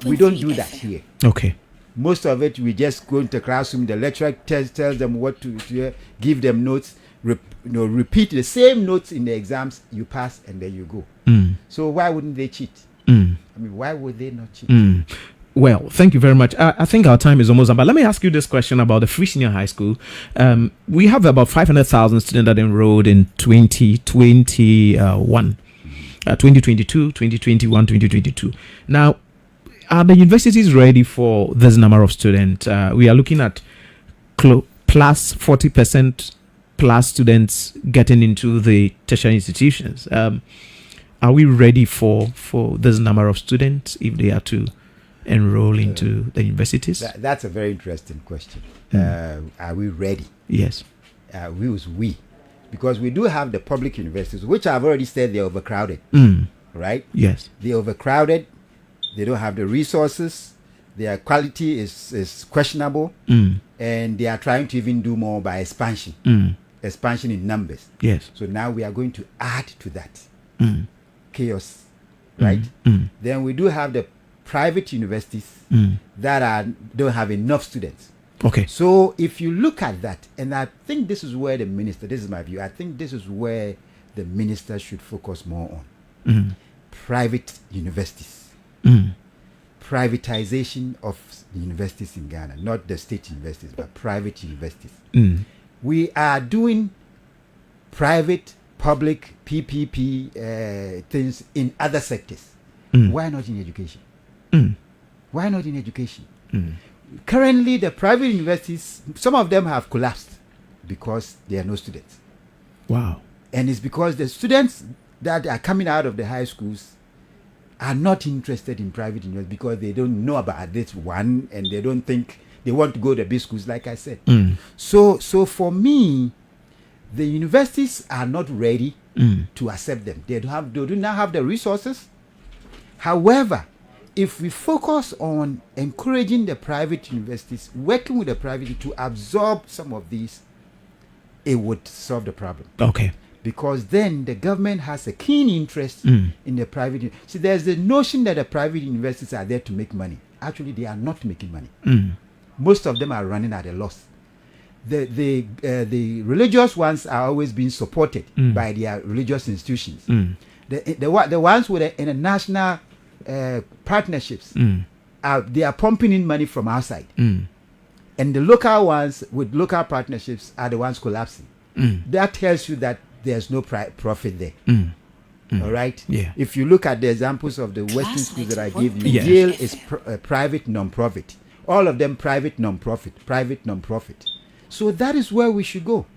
We don't do that here. Okay. Most of it, we just go into the classroom, the lecturer tells them what to give them notes, repeat the same notes in the exams, you pass and then you go. So why wouldn't they cheat? I mean, why would they not cheat? Well, thank you very much. I think our time is almost up, but let me ask you this question about the Free Senior High School. We have about 500,000 students that enrolled in 2022, 2022. Now, are the universities ready for this number of students? We are looking at plus 40% plus students getting into the tertiary institutions. Are we ready for this number of students if they are to enroll into the universities? That's a very interesting question. Are we ready? Yes. We. Because we do have the public universities, which I've already said they're overcrowded. Right? Yes. They're overcrowded. They don't have the resources. Their quality is questionable. And they are trying to even do more by expansion. Expansion in numbers. Yes. So now we are going to add to that. Chaos. Right? Then we do have the private universities that don't have enough students. Okay. So if you look at that, and I think this is where the minister, this is my view, I think this is where the minister should focus more on. Private universities. Privatization of the universities in Ghana, not the state universities, but private universities. We are doing private, public, PPP things in other sectors. Why not in education? Why not in education? Currently, the private universities, some of them have collapsed because there are no students. Wow. And it's because the students that are coming out of the high schools are not interested in private universities because they don't know about this one, and they don't think they want to go to big schools, like I said. So for me, the universities are not ready to accept them. They do not have the resources. However, if we focus on encouraging the private universities, working with the private to absorb some of these, it would solve the problem. Okay. Because then the government has a keen interest in the private. See, there's the notion that the private universities are there to make money. Actually, they are not making money. Most of them are running at a loss. The religious ones are always being supported by their religious institutions. The ones with the international partnerships, they are pumping in money from outside. And the local ones with local partnerships are the ones collapsing. That tells you that there's no profit there. All right? Yeah. If you look at the examples of the Western schools that I gave you, Yes. Yale is private non-profit. All of them private non-profit. So that is where we should go.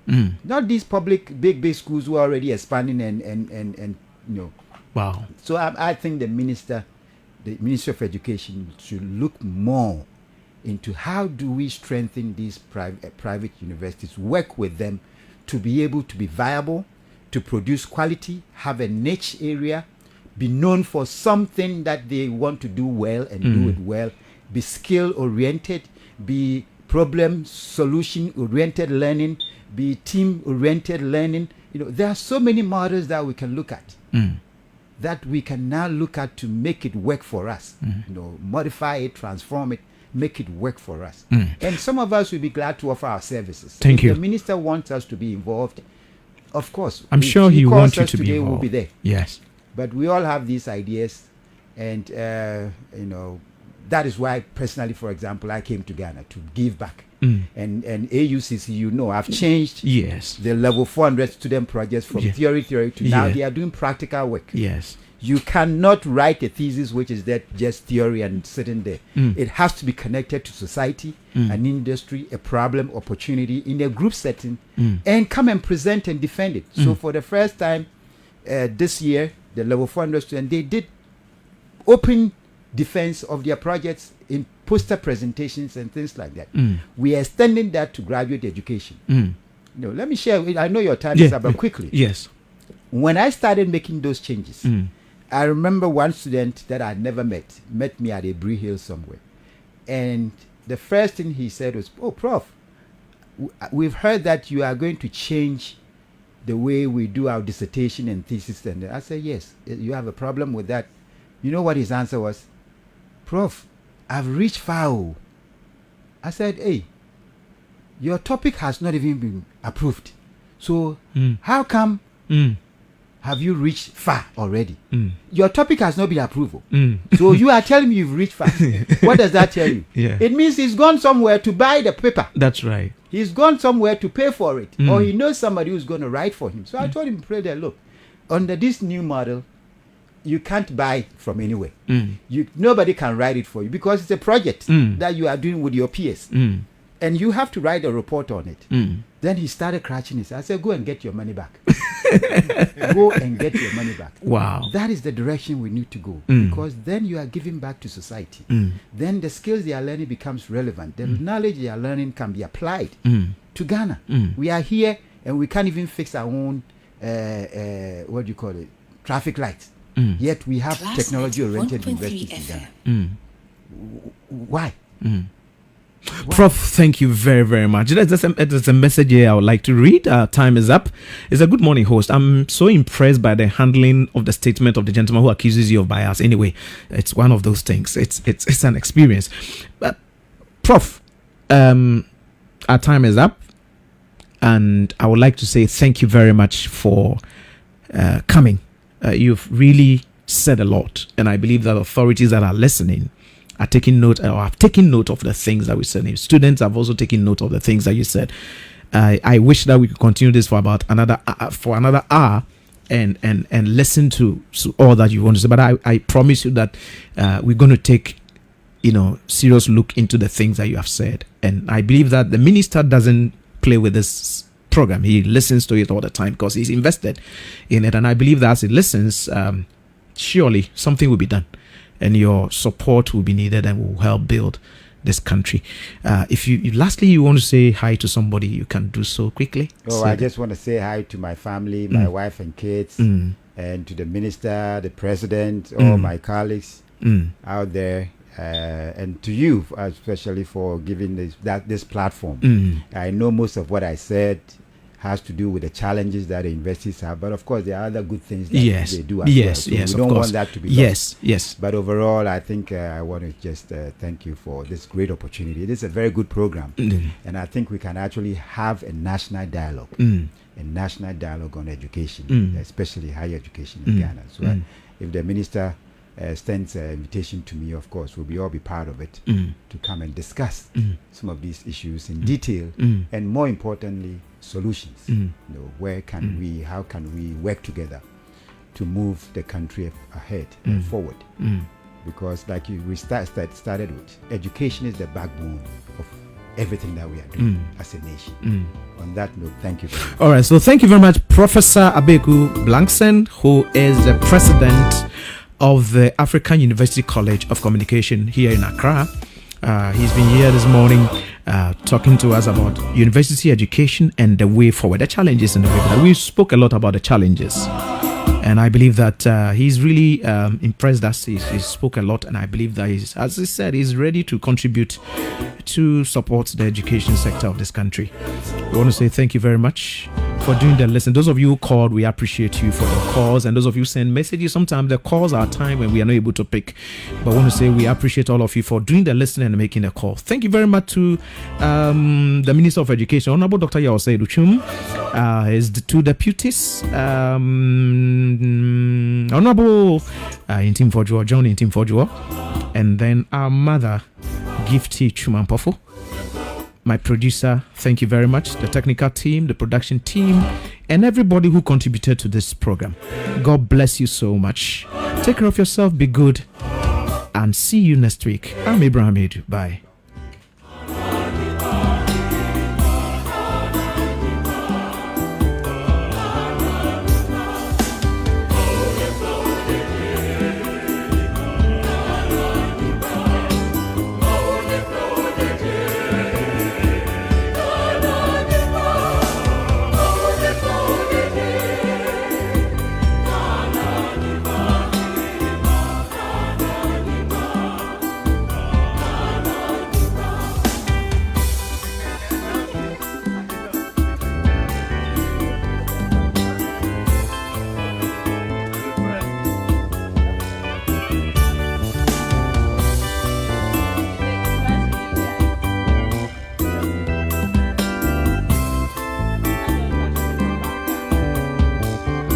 Not these public big schools who are already expanding and you know. Wow. So I think the Minister of Education should look more into how do we strengthen these private universities, work with them to be able to be viable, to produce quality, have a niche area, be known for something that they want to do well and do it well, be skill oriented, be problem solution oriented learning, be team oriented learning. You know, there are so many models that we can look at. That we can now look at to make it work for us. You know, modify it, transform it, make it work for us. And some of us will be glad to offer our services. Thank if you. The minister wants us to be involved, of course. I'm if sure he calls wants you us to be today, involved. We'll be there. Yes. But we all have these ideas, and you know, that is why personally, for example, I came to Ghana to give back. And AUCC, you know, I've changed Yes. the level 400 student projects from theory to now they are doing practical work. Yes. You cannot write a thesis which is that just theory and sitting there. It has to be connected to society, an industry, a problem, opportunity in a group setting, and come and present and defend it. So for the first time this year, the level 400 students, they did open defense of their projects in poster presentations and things like that. We are extending that to graduate education. You know, let me share. I know your time is up, but quickly. Yes. When I started making those changes, I remember one student that I never met me at a Bree Hill somewhere. And the first thing he said was, "Oh, Prof, we've heard that you are going to change the way we do our dissertation and thesis." And I said, "Yes, you have a problem with that." You know what his answer was? "Prof, I've reached far." I said, "Hey, your topic has not even been approved. So how come have you reached far already? Your topic has not been approved. So you are telling me you've reached far. What does that tell you? Yeah. It means he's gone somewhere to buy the paper. That's right. He's gone somewhere to pay for it. Or he knows somebody who's going to write for him." So I told him, "Pray there, look, under this new model, you can't buy from anywhere. Nobody can write it for you because it's a project that you are doing with your peers. And you have to write a report on it." Then he started scratching his. I said, "Go and get your money back." Go and get your money back. Wow. That is the direction we need to go, because then you are giving back to society. Then the skills they are learning becomes relevant. The knowledge they are learning can be applied to Ghana. We are here and we can't even fix our own what do you call it, traffic lights. Yet we have technology-oriented universities in Ghana. Why? Prof, thank you very, very much. There's a message here I would like to read. Time is up. It's a good morning, host. I'm so impressed by the handling of the statement of the gentleman who accuses you of bias. Anyway, it's one of those things. It's an experience. But, Prof, our time is up. And I would like to say thank you very much for coming. You've really said a lot. And I believe that authorities that are listening are taking note, or have taken note of the things that we said. Students have also taken note of the things that you said. I wish that we could continue this for about another hour and listen to all that you want to say. But I promise you that we're going to take serious look into the things that you have said. And I believe that the minister doesn't play with this program. He listens to it all the time because he's invested in it. And I believe that as he listens, surely something will be done. And your support will be needed and will help build this country. If lastly you want to say hi to somebody, you can do so quickly. I just want to say hi to my family, my wife and kids, and to the minister, the president, all my colleagues out there, and to you especially for giving this platform. I know most of what I said has to do with the challenges that the universities have, but of course there are other good things that they do as well. So we don't want that to be lost. Yes. But overall, I think I want to just thank you for this great opportunity. It is a very good program, and I think we can actually have a national dialogue, on education, especially higher education in Ghana. So if the minister extends an invitation to me, of course, we'll all be part of it to come and discuss some of these issues in detail, and more importantly, solutions. How can we work together to move the country ahead and forward? Because like we started with, education is the backbone of everything that we are doing as a nation. On that note, thank you very much. All right, so thank you very much, Professor Abeku Blankson, who is the president of the African University College of Communication here in Accra. He's been here this morning talking to us about university education and the way forward, the challenges and the way forward. We spoke a lot about the challenges, and I believe that he's really impressed us. He spoke a lot, and I believe that as he said, he's ready to contribute to support the education sector of this country. We want to say thank you very much for doing the listen. Those of you who called, we appreciate you for your calls, and those of you send messages. Sometimes the calls are time when we are not able to pick, but I want to say we appreciate all of you for doing the listening and making the call. Thank you very much to the Minister of Education, Honorable Dr. Yaosei Duchum, his two deputies, Honorable Intim Fojuo, John Intim Fojuo, and then our mother, Gifty Chumampofo. My producer, thank you very much. The technical team, the production team, and everybody who contributed to this program. God bless you so much. Take care of yourself, be good, and see you next week. I'm Abraham Edu. Bye.